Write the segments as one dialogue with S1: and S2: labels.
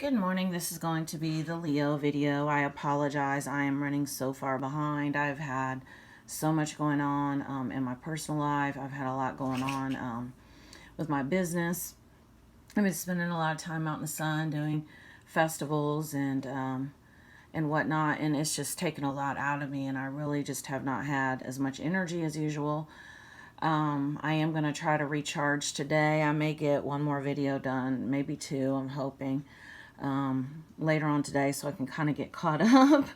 S1: Good morning. This is going to be the Leo video. I apologize. I am running so far behind. I've had so much going on in my personal life. I've had a lot going on with my business. I've been spending a lot of time out in the sun doing festivals and whatnot, and it's just taken a lot out of me, and I really just have not had as much energy as usual. I am going to try to recharge today. I may get one more video done, maybe two, I'm hoping. Later on today so I can kind of get caught up.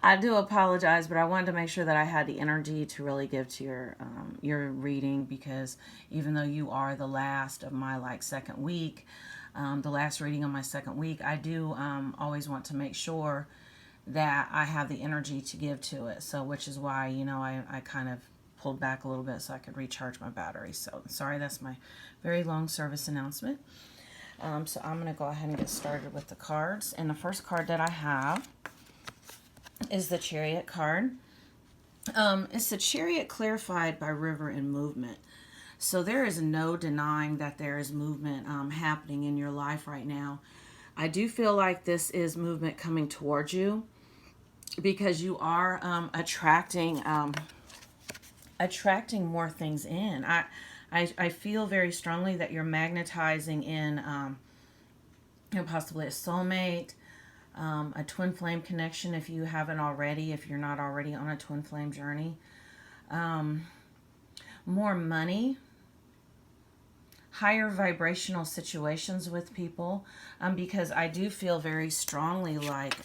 S1: I do apologize, but I wanted to make sure that I had the energy to really give to your reading, because even though you are the last of my second week, the last reading of my second week, I do always want to make sure that I have the energy to give to it. So which is why, I kind of pulled back a little bit so I could recharge my battery. So sorry, that's my very long service announcement. So I'm going to go ahead and get started with the cards. And the first card that I have is the Chariot card. It's the Chariot clarified by river and movement. So there is no denying that there is movement happening in your life right now. I do feel like this is movement coming towards you, because you are attracting more things in. I feel very strongly that you're magnetizing in possibly a soulmate, a twin flame connection if you haven't already, if you're not already on a twin flame journey. More money, higher vibrational situations with people, because I do feel very strongly like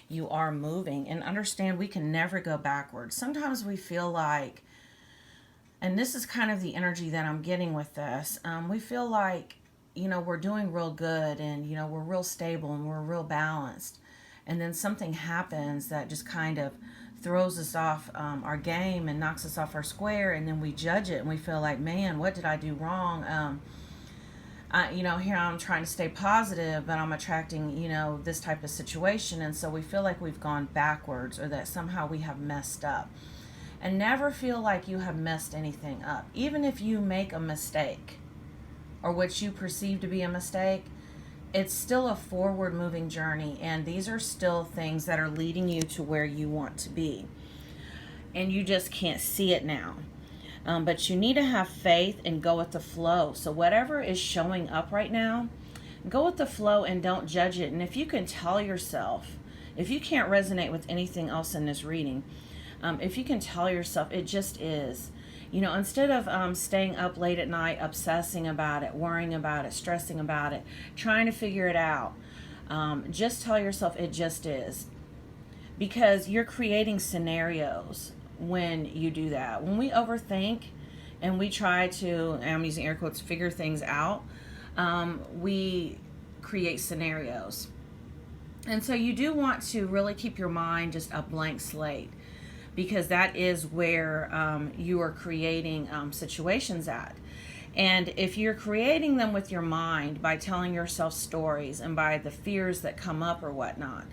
S1: you are moving. And understand, we can never go backwards. Sometimes we feel like, and this is kind of the energy that I'm getting with this. We feel like, we're doing real good and, we're real stable and we're real balanced. And then something happens that just kind of throws us off our game and knocks us off our square. And then we judge it and we feel like, man, what did I do wrong? Here I'm trying to stay positive, but I'm attracting, this type of situation. And so we feel like we've gone backwards, or that somehow we have messed up. And never feel like you have messed anything up. Even if you make a mistake, or what you perceive to be a mistake, it's still a forward moving journey, and these are still things that are leading you to where you want to be. And you just can't see it now. But you need to have faith and go with the flow. So whatever is showing up right now, go with the flow and don't judge it. And if you can tell yourself, if you can't resonate with anything else in this reading, if you can tell yourself it just is, instead of staying up late at night, obsessing about it, worrying about it, stressing about it, trying to figure it out, just tell yourself it just is. Because you're creating scenarios when you do that. When we overthink and we try to, and I'm using air quotes, figure things out, we create scenarios. And so you do want to really keep your mind just a blank slate, because that is where you are creating situations at. And if you're creating them with your mind by telling yourself stories and by the fears that come up or whatnot,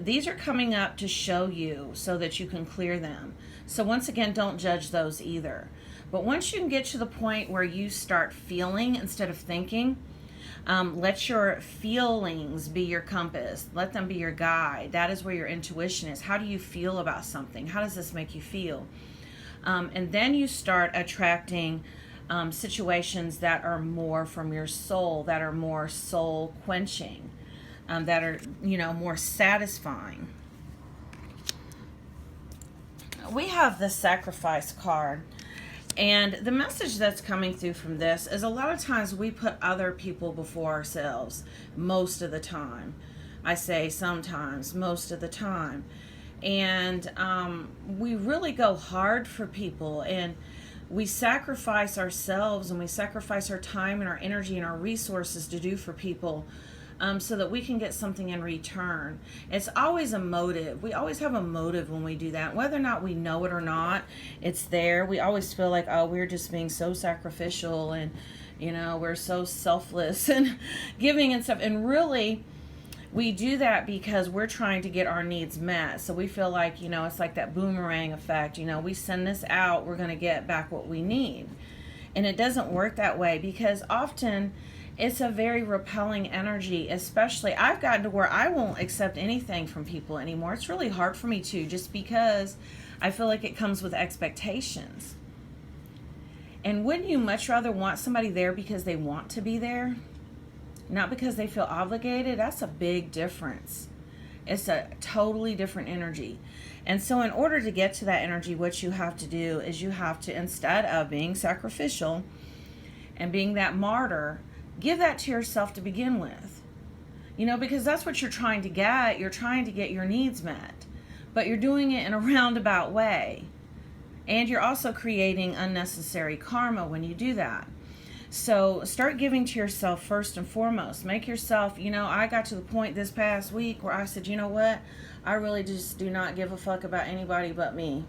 S1: these are coming up to show you so that you can clear them. So once again, don't judge those either. But once you can get to the point where you start feeling instead of thinking, let your feelings be your compass. Let them be your guide. That is where your intuition is. How do you feel about something? How does this make you feel? And then you start attracting situations that are more from your soul, that are more soul quenching, that are, more satisfying. We have the Sacrifice card. And the message that's coming through from this is, a lot of times we put other people before ourselves, most of the time. I say sometimes, most of the time. And we really go hard for people, and we sacrifice ourselves, and we sacrifice our time and our energy and our resources to do for people, so that we can get something in return. It's always a motive. We always have a motive when we do that. Whether or not we know it or not, it's there. We always feel like, oh, we're just being so sacrificial, and, we're so selfless and giving and stuff. And really, we do that because we're trying to get our needs met. So we feel like, it's like that boomerang effect. We send this out, we're going to get back what we need. And it doesn't work that way, because often It's a very repelling energy, especially I've gotten to where I won't accept anything from people anymore. It's really hard for me to, just because I feel like it comes with expectations. And wouldn't you much rather want somebody there because they want to be there, not because they feel obligated? That's a big difference. It's a totally different energy. And so in order to get to that energy, what you have to do is you have to, instead of being sacrificial and being that martyr, give that to yourself to begin with. You know, because that's what you're trying to get. You're trying to get your needs met, but you're doing it in a roundabout way. And you're also creating unnecessary karma when you do that. So start giving to yourself first and foremost. Make yourself, you know, I got to the point this past week where I said, you know what? I really just do not give a fuck about anybody but me.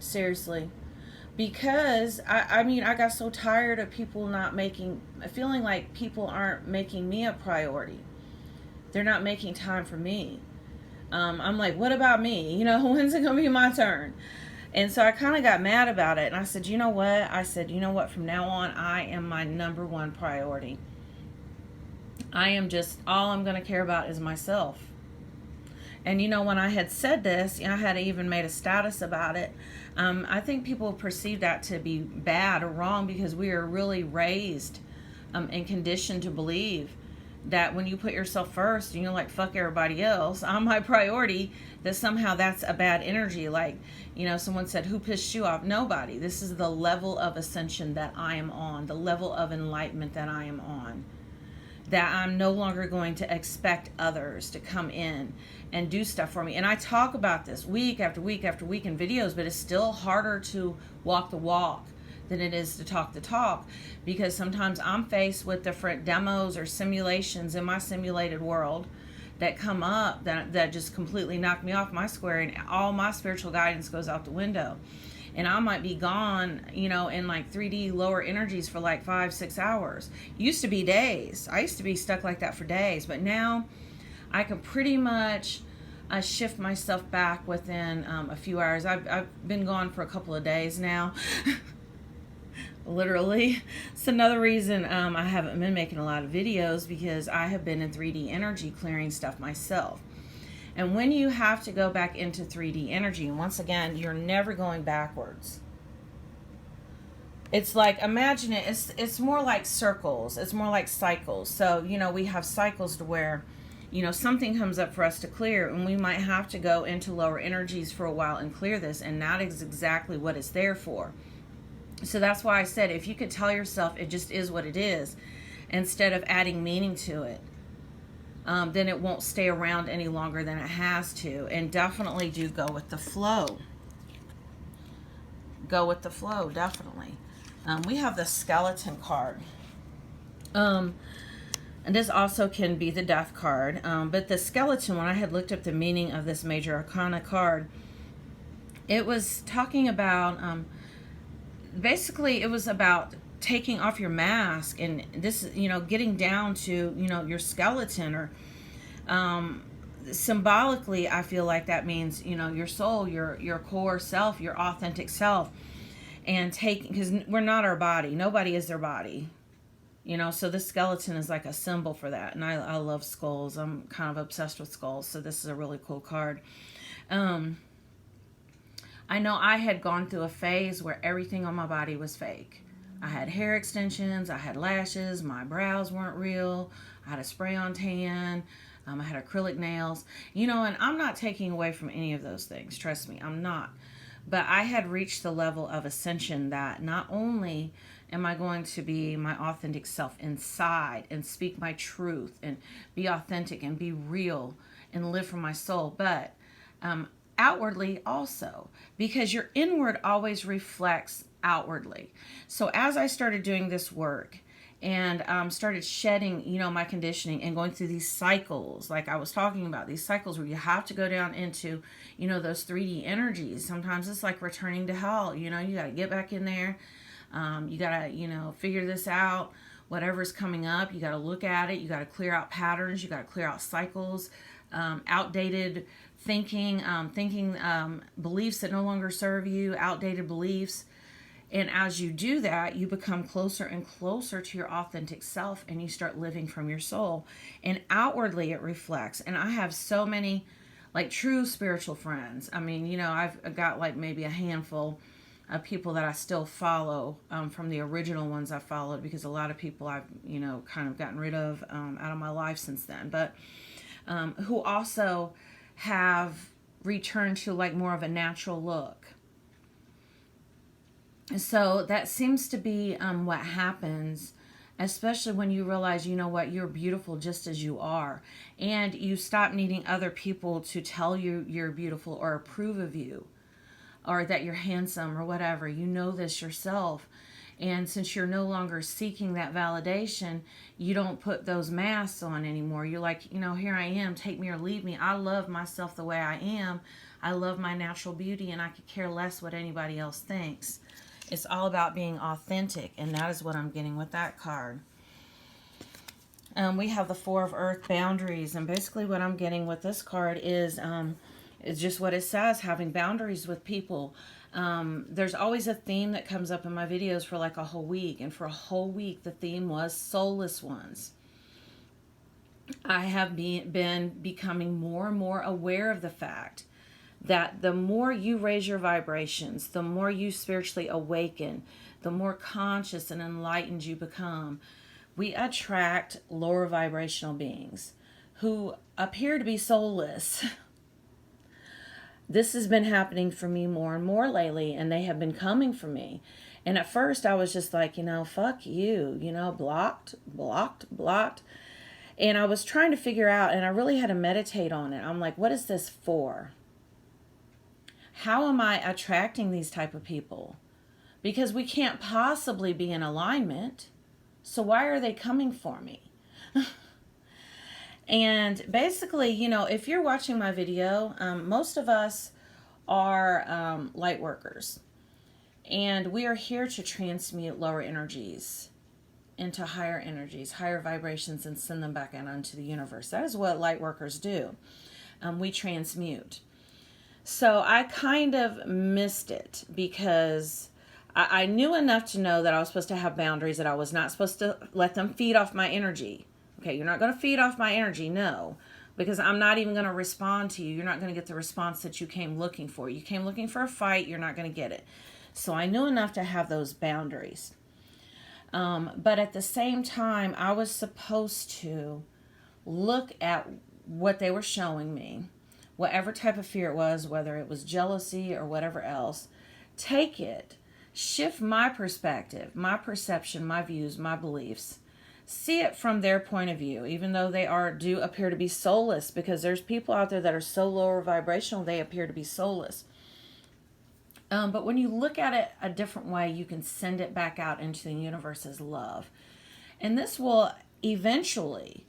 S1: Seriously. Because, I mean, I got so tired of people feeling like people aren't making me a priority. They're not making time for me. I'm like, what about me? You know, when's it going to be my turn? And so I kind of got mad about it. And I said, you know what? From now on, I am my number one priority. All I'm going to care about is myself. And, you know, when I had said this, I had even made a status about it. I think people perceive that to be bad or wrong, because we are really raised and conditioned to believe that when you put yourself first, and you're like, fuck everybody else, I'm my priority, that somehow that's a bad energy. Like, you know, someone said, who pissed you off? Nobody. This is the level of ascension that I am on, the level of enlightenment that I am on, that I'm no longer going to expect others to come in and do stuff for me. And I talk about this week after week after week in videos, but it's still harder to walk the walk than it is to talk the talk, because sometimes I'm faced with different demos or simulations in my simulated world that come up that just completely knock me off my square, and all my spiritual guidance goes out the window. And I might be gone, you know, in like 3D lower energies for like 5-6 hours. Used to be days. I used to be stuck like that for days, but now I can pretty much shift myself back within a few hours. I've been gone for a couple of days now. Literally. It's another reason I haven't been making a lot of videos, because I have been in 3D energy clearing stuff myself. And when you have to go back into 3D energy, once again, you're never going backwards. It's like, imagine it's more like circles. It's more like cycles. So, you know, we have cycles to where, you know, something comes up for us to clear, and we might have to go into lower energies for a while and clear this, and that is exactly what it's there for. So that's why I said, if you could tell yourself it just is what it is, instead of adding meaning to it, then it won't stay around any longer than it has to. And definitely do go with the flow. Go with the flow, definitely. We have the skeleton card. And this also can be the death card. But the skeleton, when I had looked up the meaning of this major arcana card, it was talking about... basically it was about taking off your mask, and this, you know, getting down to, you know, your skeleton, or symbolically I feel like that means, you know, your soul, your core self, your authentic self, and taking, because we're not our body, nobody is their body, you know, so the skeleton is like a symbol for that. And I love skulls. I'm kind of obsessed with skulls, so this is a really cool card. I know I had gone through a phase where everything on my body was fake. I had hair extensions, I had lashes, my brows weren't real, I had a spray-on tan, I had acrylic nails, you know, and I'm not taking away from any of those things, trust me, I'm not. But I had reached the level of ascension that not only am I going to be my authentic self inside and speak my truth and be authentic and be real and live from my soul, but outwardly also, because your inward always reflects outwardly. So as I started doing this work and started shedding, you know, my conditioning and going through these cycles, like I was talking about, these cycles where you have to go down into, you know, those 3D energies. Sometimes it's like returning to hell, you know, you got to get back in there. You got to, you know, figure this out. Whatever's coming up, you got to look at it. You got to clear out patterns. You got to clear out cycles, outdated thinking, beliefs that no longer serve you, outdated beliefs. And as you do that, you become closer and closer to your authentic self, and you start living from your soul. And outwardly it reflects. And I have so many like true spiritual friends. I mean, I've got like maybe a handful of people that I still follow, from the original ones I followed, because a lot of people I've, kind of gotten rid of out of my life since then. But who also have returned to like more of a natural look. So that seems to be what happens, especially when you realize, you're beautiful just as you are. And you stop needing other people to tell you you're beautiful or approve of you or that you're handsome or whatever. You know this yourself. And since you're no longer seeking that validation, you don't put those masks on anymore. You're like, here I am, take me or leave me. I love myself the way I am. I love my natural beauty, and I could care less what anybody else thinks. It's all about being authentic, and that is what I'm getting with that card. We have the Four of Earth, boundaries, and basically what I'm getting with this card is just what it says, having boundaries with people. There's always a theme that comes up in my videos for like a whole week, and for a whole week the theme was soulless ones. I have been becoming more and more aware of the fact that the more you raise your vibrations, the more you spiritually awaken, the more conscious and enlightened you become, we attract lower vibrational beings who appear to be soulless. This has been happening for me more and more lately, and they have been coming for me. And at first I was just like, fuck you, blocked. And I was trying to figure out, and I really had to meditate on it. I'm like, what is this for? How am I attracting these type of people? Because we can't possibly be in alignment. So why are they coming for me? And basically, if you're watching my video, most of us are light workers. And we are here to transmute lower energies into higher energies, higher vibrations, and send them back out into the universe. That is what light workers do. We transmute. So I kind of missed it because I knew enough to know that I was supposed to have boundaries, that I was not supposed to let them feed off my energy. Okay, you're not going to feed off my energy, no, because I'm not even going to respond to you. You're not going to get the response that you came looking for. You came looking for a fight, you're not going to get it. So I knew enough to have those boundaries. But at the same time, I was supposed to look at what they were showing me, whatever type of fear it was, whether it was jealousy or whatever else, take it, shift my perspective, my perception, my views, my beliefs, see it from their point of view, even though they do appear to be soulless, because there's people out there that are so lower vibrational, they appear to be soulless. But when you look at it a different way, you can send it back out into the universe as love. And this will eventually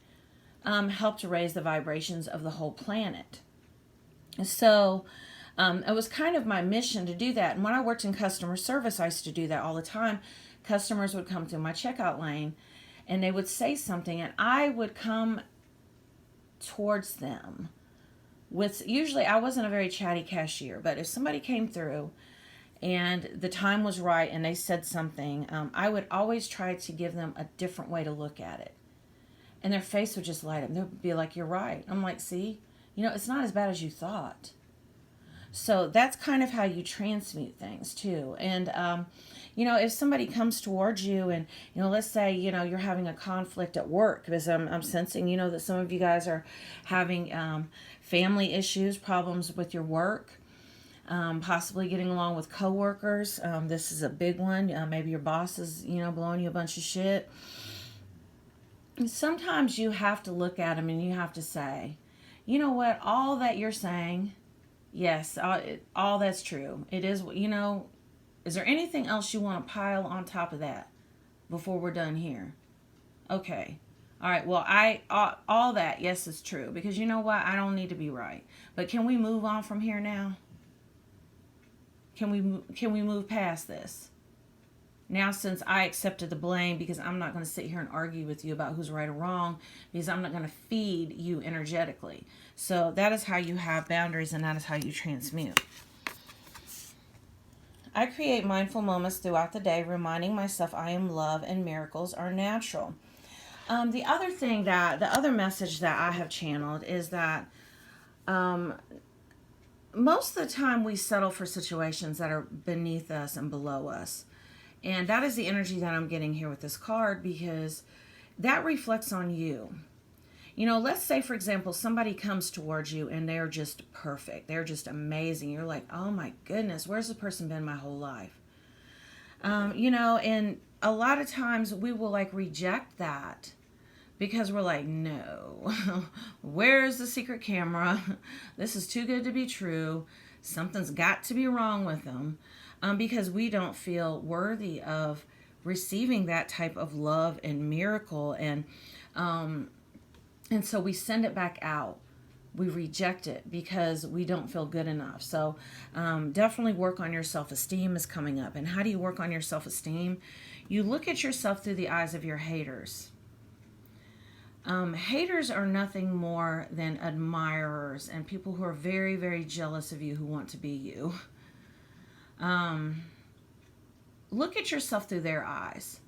S1: help to raise the vibrations of the whole planet. So it was kind of my mission to do that. And when I worked in customer service, I used to do that all the time. Customers would come through my checkout lane and they would say something, and I would come towards them with, usually I wasn't a very chatty cashier, but if somebody came through and the time was right and they said something, I would always try to give them a different way to look at it. And their face would just light up. They'd be like, you're right. I'm like, see, it's not as bad as you thought. So that's kind of how you transmute things too. And, if somebody comes towards you and, let's say, you're having a conflict at work, because I'm sensing, that some of you guys are having family issues, problems with your work, possibly getting along with coworkers. This is a big one. Maybe your boss is, blowing you a bunch of shit. And sometimes you have to look at them and you have to say, you know what, all that you're saying, yes, all that's true. It is, is there anything else you want to pile on top of that before we're done here? Okay. All right. Well, all that, yes, is true, because you know what? I don't need to be right. But can we move on from here now? Can we move past this? Now, since I accepted the blame, because I'm not going to sit here and argue with you about who's right or wrong, because I'm not going to feed you energetically. So that is how you have boundaries, and that is how you transmute. I create mindful moments throughout the day, reminding myself I am love and miracles are natural. The other thing that, the other message that I have channeled is that um, most of the time we settle for situations that are beneath us and below us. And that is the energy that I'm getting here with this card, because that reflects on you. You know, let's say, for example, somebody comes towards you and they're just perfect. They're just amazing. You're like, oh my goodness, where's this person been my whole life? You know, and a lot of times we will like reject that because we're like, no, where's the secret camera? This is too good to be true. Something's got to be wrong with them, because we don't feel worthy of receiving that type of love and miracle. And so we send it back out. We reject it because we don't feel good enough. So definitely work on your self-esteem is coming up. And how do you work on your self-esteem? You look at yourself through the eyes of your haters. Haters are nothing more than admirers and people who are very, very jealous of you, who want to be you. Look at yourself through their eyes.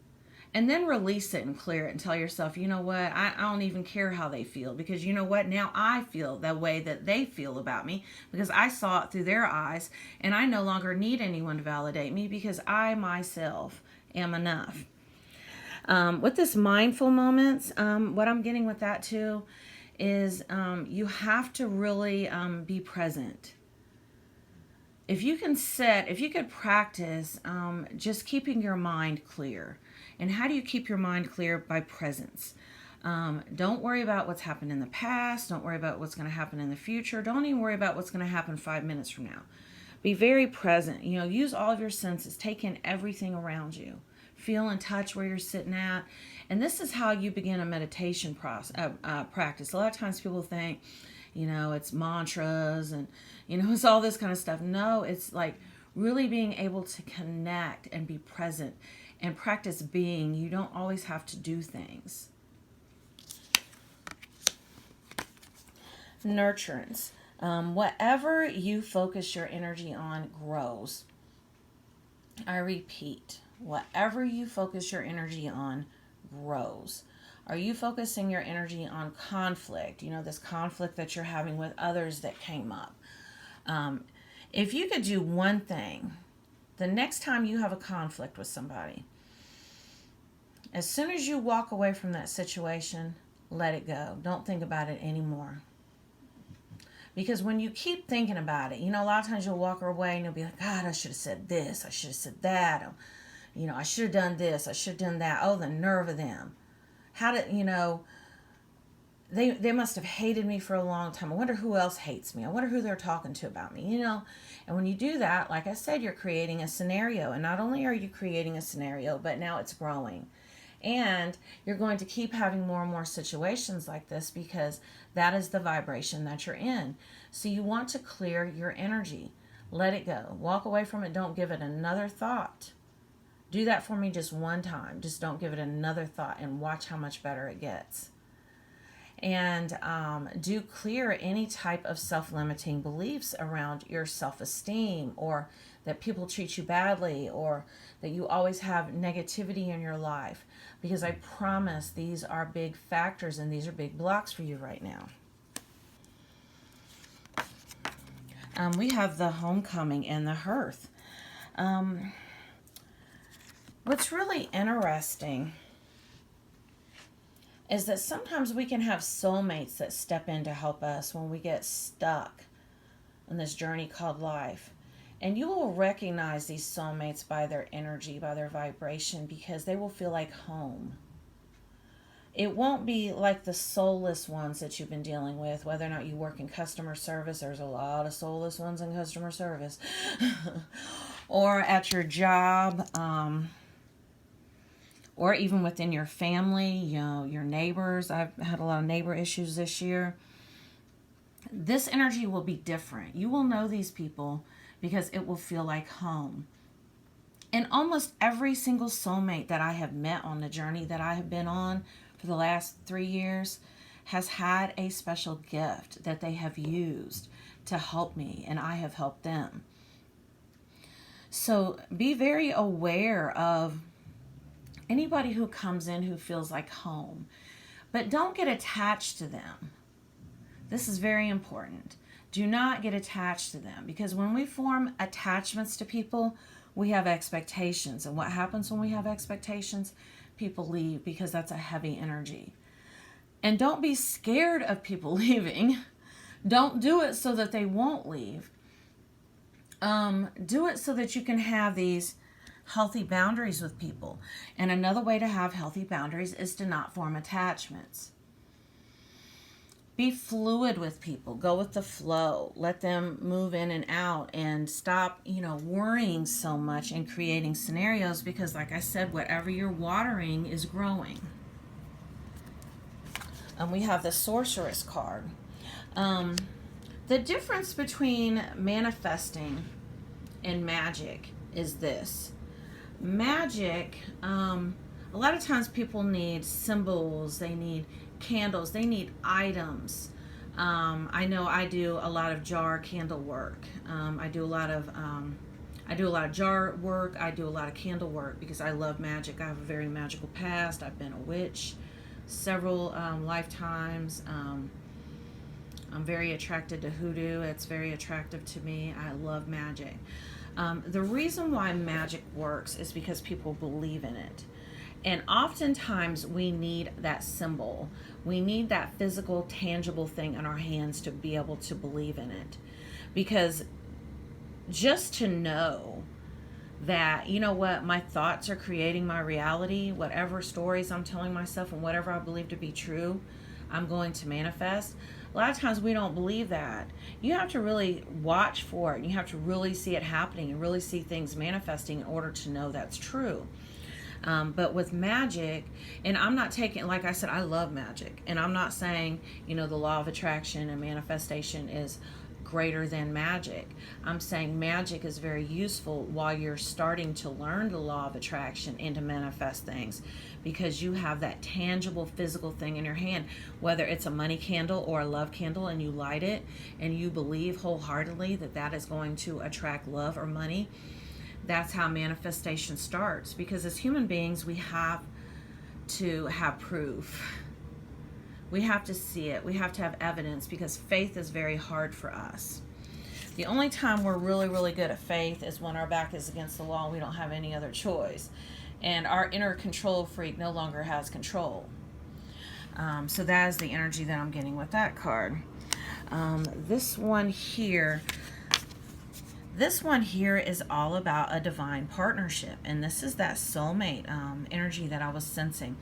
S1: And then release it and clear it and tell yourself, you know what, I don't even care how they feel, because you know what, now I feel the way that they feel about me because I saw it through their eyes, and I no longer need anyone to validate me because I myself am enough. With this mindful moments, what I'm getting with that too is you have to really be present. If you could practice just keeping your mind clear. And how do you keep your mind clear? By presence. Don't worry about what's happened in the past. Don't worry about what's going to happen in the future. Don't even worry about what's going to happen 5 minutes from now. Be very present. You know, use all of your senses. Take in everything around you. Feel and touch where you're sitting at. And this is how you begin a meditation practice. A lot of times people think, you know, it's mantras and, you know, it's all this kind of stuff. No, it's like really being able to connect and be present and practice being. You don't always have to do things. Nurturance. Whatever you focus your energy on grows. I repeat, whatever you focus your energy on grows. Are you focusing your energy on conflict? You know, this conflict that you're having with others that came up. If you could do one thing, the next time you have a conflict with somebody, as soon as you walk away from that situation, let it go. Don't think about it anymore. Because when you keep thinking about it, you know, a lot of times you'll walk away and you'll be like, God, I should have said this. I should have said that. Or, you know, I should have done this. I should have done that. Oh, the nerve of them. How did, you know, they must have hated me for a long time. I wonder who else hates me. I wonder who they're talking to about me, you know. And when you do that, like I said, you're creating a scenario. And not only are you creating a scenario, but now it's growing. And you're going to keep having more and more situations like this because that is the vibration that you're in. So you want to clear your energy. Let it go. Walk away from it. Don't give it another thought. Do that for me just one time. Just don't give it another thought and watch how much better it gets. And do clear any type of self-limiting beliefs around your self-esteem, or that people treat you badly, or that you always have negativity in your life. Because I promise these are big factors and these are big blocks for you right now. We have the homecoming and the hearth. What's really interesting is that sometimes we can have soulmates that step in to help us when we get stuck in this journey called life. And you will recognize these soulmates by their energy, by their vibration, because they will feel like home. It won't be like the soulless ones that you've been dealing with, whether or not you work in customer service. There's a lot of soulless ones in customer service. Or at your job, or even within your family, you know, your neighbors. I've had a lot of neighbor issues this year. This energy will be different. You will know these people because it will feel like home. And almost every single soulmate that I have met on the journey that I have been on for the last 3 years has had a special gift that they have used to help me, and I have helped them. So be very aware of anybody who comes in who feels like home, but don't get attached to them. This is very important. Do not get attached to them, because when we form attachments to people, we have expectations. And what happens when we have expectations? People leave, because that's a heavy energy. And don't be scared of people leaving. Don't do it so that they won't leave. Do it so that you can have these healthy boundaries with people. And another way to have healthy boundaries is to not form attachments. Be fluid with people. Go with the flow. Let them move in and out, and stop, worrying so much and creating scenarios, because like I said, whatever you're watering is growing. And we have the Sorceress card. The difference between manifesting and magic is this. Magic, a lot of times people need symbols, they need candles, they need items. I know I do a lot of jar candle work. I do a lot of jar work. I do a lot of candle work because I love magic. I have a very magical past. I've been a witch several lifetimes. I'm very attracted to hoodoo. It's very attractive to me. I love magic. The reason why magic works is because people believe in it. And oftentimes we need that symbol. We need that physical, tangible thing in our hands to be able to believe in it. Because just to know that, my thoughts are creating my reality, whatever stories I'm telling myself and whatever I believe to be true, I'm going to manifest. A lot of times we don't believe that. You have to really watch for it. And you have to really see it happening and really see things manifesting in order to know that's true. But with magic, and I'm not taking, like I said, I love magic. And I'm not saying, the law of attraction and manifestation is greater than magic. I'm saying magic is very useful while you're starting to learn the law of attraction and to manifest things, because you have that tangible physical thing in your hand, whether it's a money candle or a love candle, and you light it and you believe wholeheartedly that that is going to attract love or money. That's how manifestation starts, because as human beings, we have to have proof. We have to see it. We have to have evidence, because faith is very hard for us. The only time we're really, really good at faith is when our back is against the wall and we don't have any other choice. And our inner control freak no longer has control. So that is the energy that I'm getting with that card. This one here is all about a divine partnership. And this is that soulmate energy that I was sensing,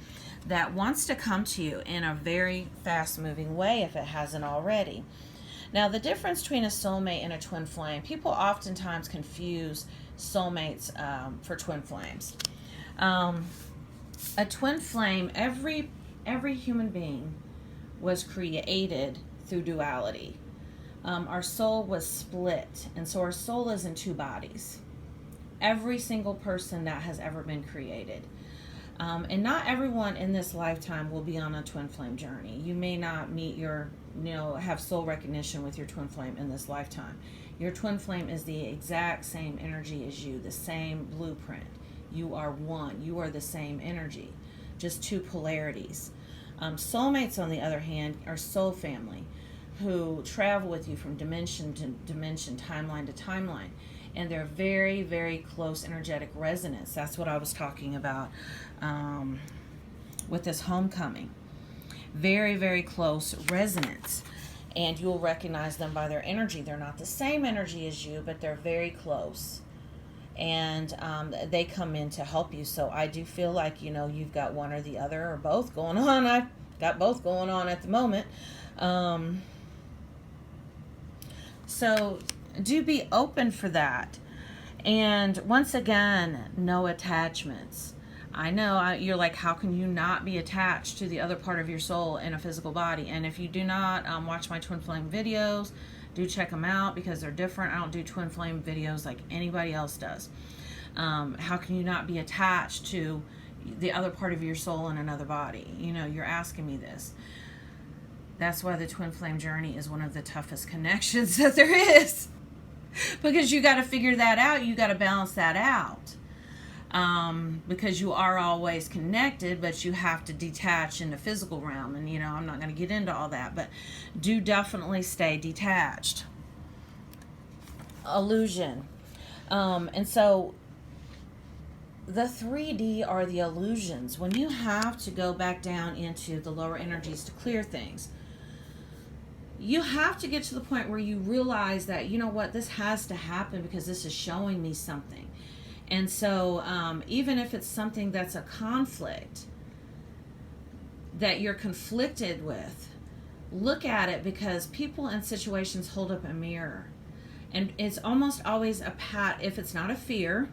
S1: that wants to come to you in a very fast-moving way if it hasn't already. Now, the difference between a soulmate and a twin flame, people oftentimes confuse soulmates for twin flames. A twin flame, every human being was created through duality. Our soul was split, and so our soul is in two bodies. Every single person that has ever been created. And not everyone in this lifetime will be on a twin flame journey. You may not meet have soul recognition with your twin flame in this lifetime. Your twin flame is the exact same energy as you, the same blueprint. You are one. You are the same energy, just two polarities. Soulmates, on the other hand, are soul family who travel with you from dimension to dimension, timeline to timeline. And they're very, very close energetic resonance. That's what I was talking about with this homecoming. Very, very close resonance. And you'll recognize them by their energy. They're not the same energy as you, but they're very close. And they come in to help you. So I do feel like, you've got one or the other or both going on. I've got both going on at the moment. So do be open for that. And once again, no attachments. I know you're like, how can you not be attached to the other part of your soul in a physical body? And if you do not watch my twin flame videos, do check them out, because they're different. I don't do twin flame videos like anybody else does. How can you not be attached to the other part of your soul in another body? You're asking me this. That's why the twin flame journey is one of the toughest connections that there is. because you got to figure that out. You got to balance that out. Because you are always connected, but you have to detach in the physical realm. And, I'm not going to get into all that, but do definitely stay detached. Illusion. And so the 3D are the illusions. When you have to go back down into the lower energies to clear things, you have to get to the point where you realize that, this has to happen because this is showing me something. And so even if it's something that's a conflict that you're conflicted with, look at it, because people and situations hold up a mirror. And it's almost always if it's not a fear,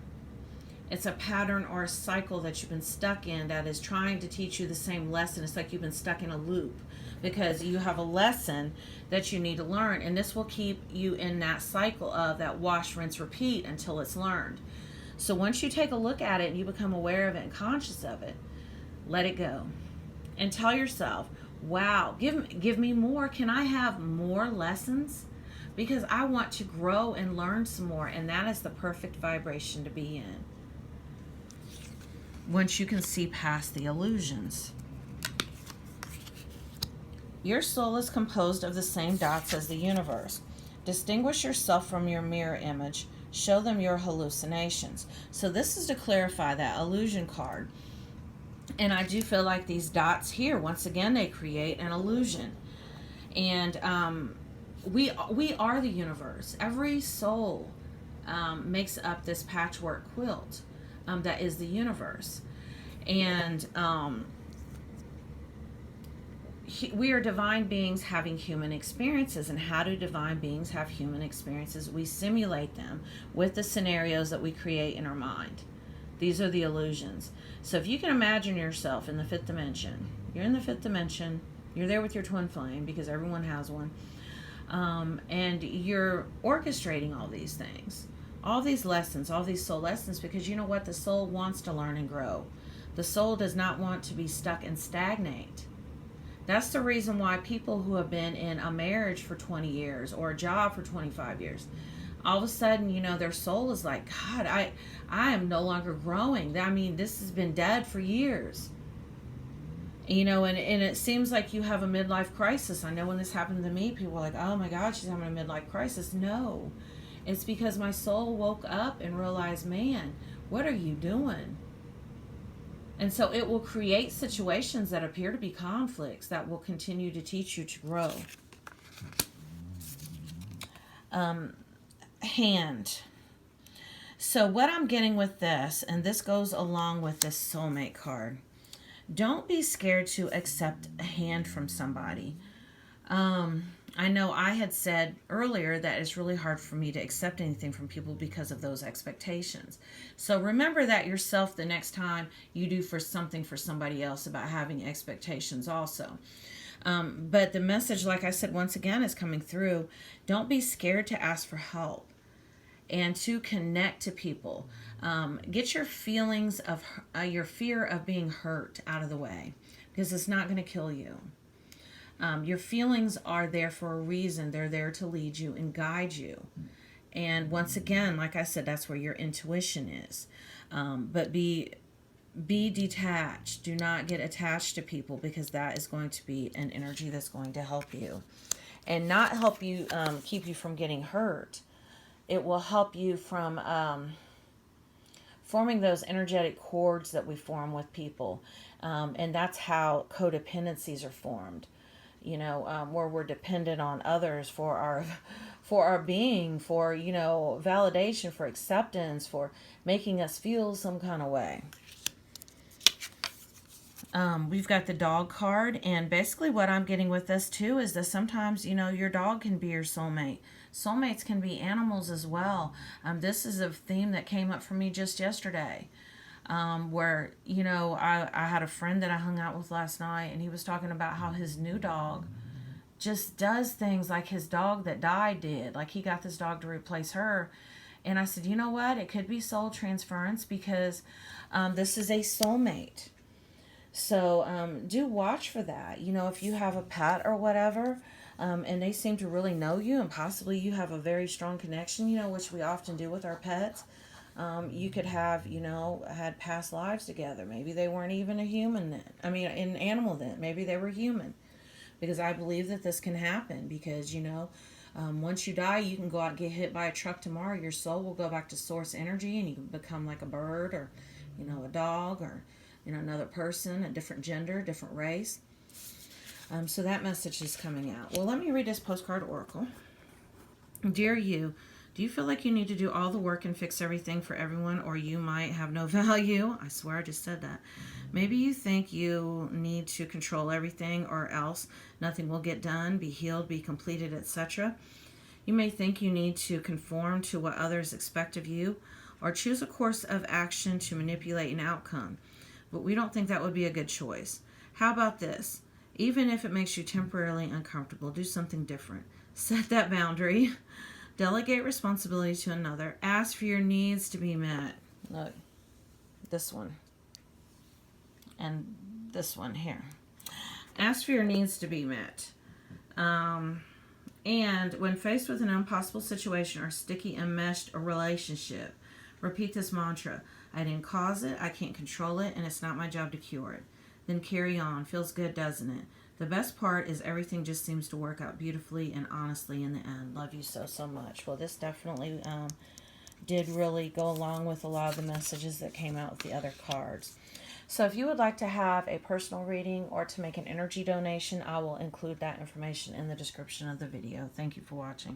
S1: it's a pattern or a cycle that you've been stuck in that is trying to teach you the same lesson. It's like you've been stuck in a loop because you have a lesson that you need to learn. And this will keep you in that cycle of that wash, rinse, repeat until it's learned. So once you take a look at it and you become aware of it and conscious of it, let it go. And tell yourself, wow, give me more. Can I have more lessons? Because I want to grow and learn some more. And that is the perfect vibration to be in. Once you can see past the illusions. Your soul is composed of the same dots as the universe. Distinguish yourself from your mirror image. Show them your hallucinations. So this is to clarify that illusion card. And I do feel like these dots here, once again, they create an illusion. And we are the universe. Every soul makes up this patchwork quilt that is the universe. And we are divine beings having human experiences. And how do divine beings have human experiences? We simulate them with the scenarios that we create in our mind. These are the illusions. So if you can imagine yourself in the 5th dimension, you're in the 5th dimension, you're there with your twin flame, because everyone has one, and you're orchestrating all these things, all these lessons, all these soul lessons, because you know what? The soul wants to learn and grow. The soul does not want to be stuck and stagnate. That's the reason why people who have been in a marriage for 20 years or a job for 25 years, all of a sudden, their soul is like, God, I am no longer growing. I mean, this has been dead for years. And it seems like you have a midlife crisis. I know when this happened to me, people were like, oh my God, she's having a midlife crisis. No, it's because my soul woke up and realized, man, what are you doing? And so it will create situations that appear to be conflicts that will continue to teach you to grow. Hand. So what I'm getting with this, and this goes along with this soulmate card, don't be scared to accept a hand from somebody. I know I had said earlier that it's really hard for me to accept anything from people because of those expectations. So remember that yourself the next time you do for something for somebody else about having expectations also. But the message, like I said, once again, is coming through. Don't be scared to ask for help and to connect to people. Get your feelings of your fear of being hurt out of the way, because it's not going to kill you. Your feelings are there for a reason. They're there to lead you and guide you. And once again, like I said, that's where your intuition is. But be detached. Do not get attached to people, because that is going to be an energy that's going to help you. And not help you, keep you from getting hurt. It will help you from forming those energetic cords that we form with people. And that's how codependencies are formed. Where we're dependent on others for our being, for, validation, for acceptance, for making us feel some kind of way. We've got the dog card, and basically what I'm getting with this too is that sometimes, your dog can be your soulmate. Soulmates can be animals as well. This is a theme that came up for me just yesterday. Where, I had a friend that I hung out with last night, and he was talking about how his new dog just does things like his dog that died did. Like, he got this dog to replace her. And I said, you know what? It could be soul transference, because this is a soulmate. So do watch for that. You know, if you have a pet or whatever, and they seem to really know you, and possibly you have a very strong connection, you know, which we often do with our pets. You could have, you know, had past lives together. Maybe they weren't even a human then. I mean, an animal then. Maybe they were human. Because I believe that this can happen. Because, you know, once you die, you can go out and get hit by a truck tomorrow. Your soul will go back to source energy and you can become like a bird or, you know, a dog or, you know, another person, a different gender, different race. So that message is coming out. Well, let me read this postcard oracle. Dear you, do you feel like you need to do all the work and fix everything for everyone, or you might have no value? I swear I just said that. Maybe you think you need to control everything, or else nothing will get done, be healed, be completed, etc. You may think you need to conform to what others expect of you, or choose a course of action to manipulate an outcome. But we don't think that would be a good choice. How about this? Even if it makes you temporarily uncomfortable, do something different. Set that boundary. Delegate responsibility to another. Ask for your needs to be met. Look, this one. And this one here. Ask for your needs to be met. And when faced with an impossible situation or sticky, enmeshed relationship, repeat this mantra. I didn't cause it, I can't control it, and it's not my job to cure it. Then carry on. Feels good, doesn't it? The best part is everything just seems to work out beautifully and honestly in the end. Love you so, so much. Well, this definitely did really go along with a lot of the messages that came out with the other cards. So if you would like to have a personal reading or to make an energy donation, I will include that information in the description of the video. Thank you for watching.